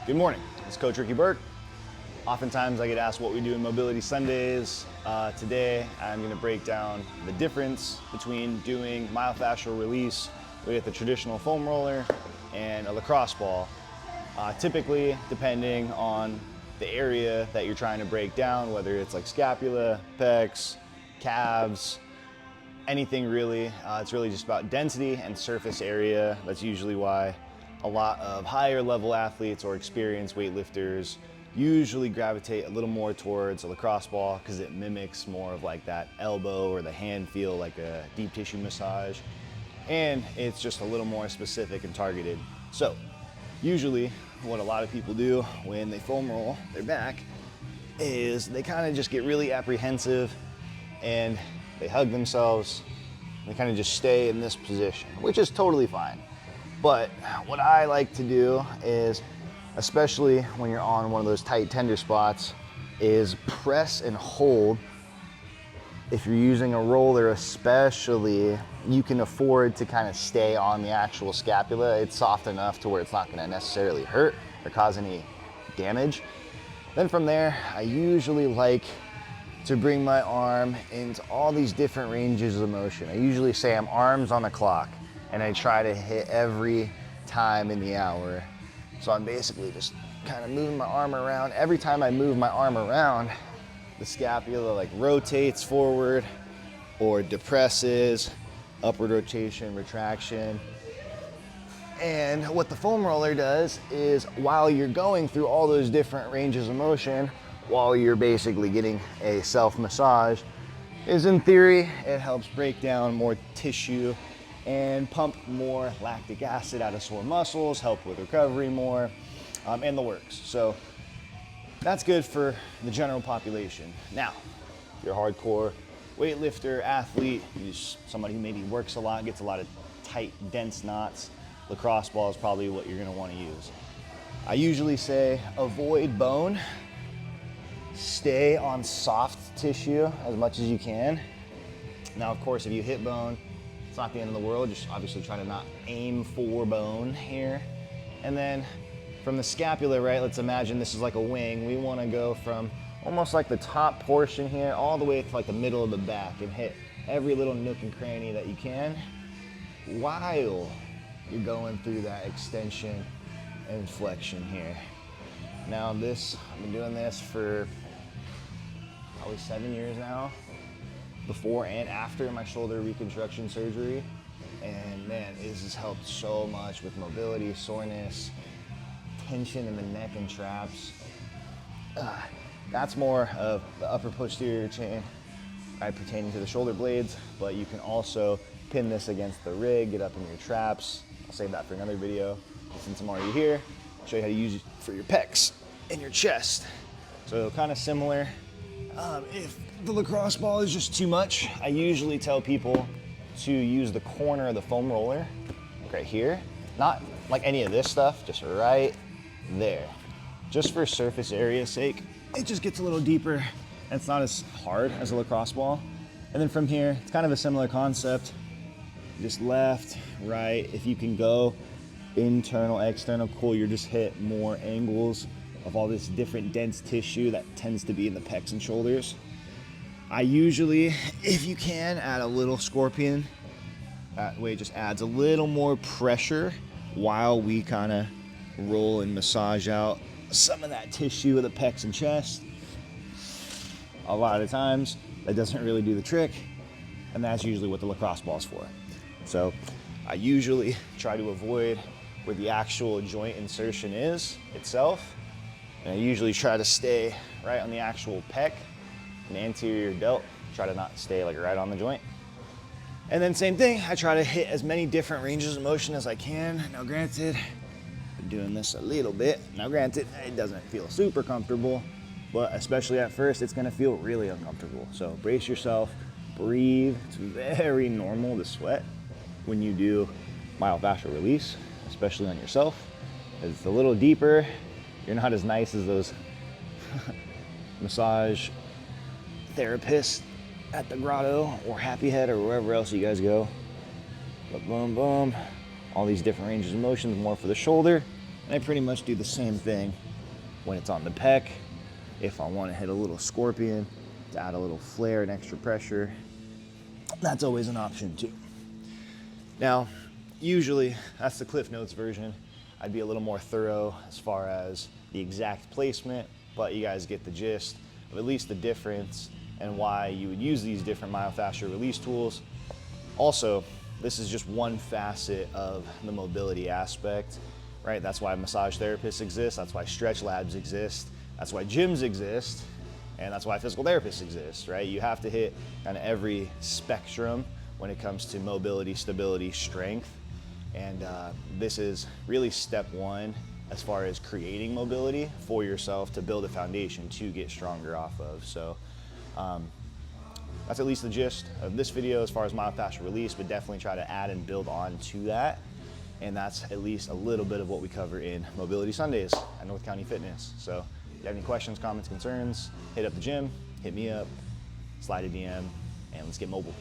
Good morning, it's Coach Ricky Burke. Oftentimes I get asked what we do in Mobility Sundays. Today I'm going to break down the difference between doing myofascial release with a traditional foam roller and a lacrosse ball. Typically, depending on the area that you're trying to break down, whether it's like scapula, pecs, calves, anything really, it's really just about density and surface area. That's usually why a lot of higher level athletes or experienced weightlifters usually gravitate a little more towards a lacrosse ball because it mimics more of like that elbow or the hand feel, like a deep tissue massage, and it's just a little more specific and targeted. So usually what a lot of people do when they foam roll their back is they kind of just get really apprehensive and they hug themselves. They kind of just stay in this position, which is totally fine. But what I like to do is, especially when you're on one of those tight tender spots, is press and hold. If you're using a roller especially, you can afford to kind of stay on the actual scapula. It's soft enough to where it's not going to necessarily hurt or cause any damage. Then from there, I usually like to bring my arm into all these different ranges of motion. I usually say I'm arms on the clock, and I try to hit every time in the hour. So I'm basically just kind of moving my arm around. Every time I move my arm around, the scapula like rotates forward or depresses, upward rotation, retraction. And what the foam roller does is, while you're going through all those different ranges of motion, while you're basically getting a self-massage, is in theory, it helps break down more tissue and pump more lactic acid out of sore muscles, help with recovery more, and the works. So that's good for the general population. Now, if you're a hardcore weightlifter, athlete, you're somebody who maybe works a lot, gets a lot of tight, dense knots, lacrosse ball is probably what you're gonna wanna use. I usually say avoid bone, stay on soft tissue as much as you can. Now, of course, if you hit bone, it's not the end of the world. Just obviously try to not aim for bone here. And then from the scapula, right, let's imagine this is like a wing. We want to go from almost like the top portion here all the way to like the middle of the back and hit every little nook and cranny that you can while you're going through that extension and flexion here. Now I've been doing this for probably 7 years now, before and after my shoulder reconstruction surgery. And man, this has helped so much with mobility, soreness, tension in the neck and traps. That's more of the upper posterior chain, right, pertaining to the shoulder blades, but you can also pin this against the rig, get up in your traps. I'll save that for another video. Since I'm already here, I'll show you how to use it for your pecs and your chest. So kind of similar. If the lacrosse ball is just too much, I usually tell people to use the corner of the foam roller, right here. Not like any of this stuff, just right there. Just for surface area's sake, it just gets a little deeper and it's not as hard as a lacrosse ball. And then from here, it's kind of a similar concept. Just left, right. If you can go internal, external, cool, you're just hit more angles of all this different dense tissue that tends to be in the pecs and shoulders. I usually, if you can, add a little scorpion. That way it just adds a little more pressure while we kind of roll and massage out some of that tissue of the pecs and chest. A lot of times that doesn't really do the trick, and that's usually what the lacrosse ball is for. So I usually try to avoid where the actual joint insertion is itself. And I usually try to stay right on the actual pec and anterior delt. Try to not stay like right on the joint. And then same thing, I try to hit as many different ranges of motion as I can. Now granted, I've been doing this a little bit. Now granted, it doesn't feel super comfortable, but especially at first, it's gonna feel really uncomfortable. So brace yourself, breathe. It's very normal to sweat when you do myofascial release, especially on yourself. It's a little deeper. You're not as nice as those massage therapists at the Grotto or Happy Head or wherever else you guys go. But boom, boom, all these different ranges of motions, more for the shoulder. And I pretty much do the same thing when it's on the pec. If I want to hit a little scorpion to add a little flare and extra pressure, that's always an option too. Now, usually that's the Cliff Notes version. I'd be a little more thorough as far as the exact placement, but you guys get the gist of at least the difference and why you would use these different myofascial release tools. Also, this is just one facet of the mobility aspect, right? That's why massage therapists exist, that's why stretch labs exist, that's why gyms exist, and that's why physical therapists exist, right? You have to hit kind of every spectrum when it comes to mobility, stability, strength. And this is really step one as far as creating mobility for yourself to build a foundation to get stronger off of. So that's at least the gist of this video as far as myofascial release, but definitely try to add and build on to that. And that's at least a little bit of what we cover in Mobility Sundays at North County Fitness. So if you have any questions, comments, concerns, hit up the gym, hit me up, slide a DM, and let's get mobile.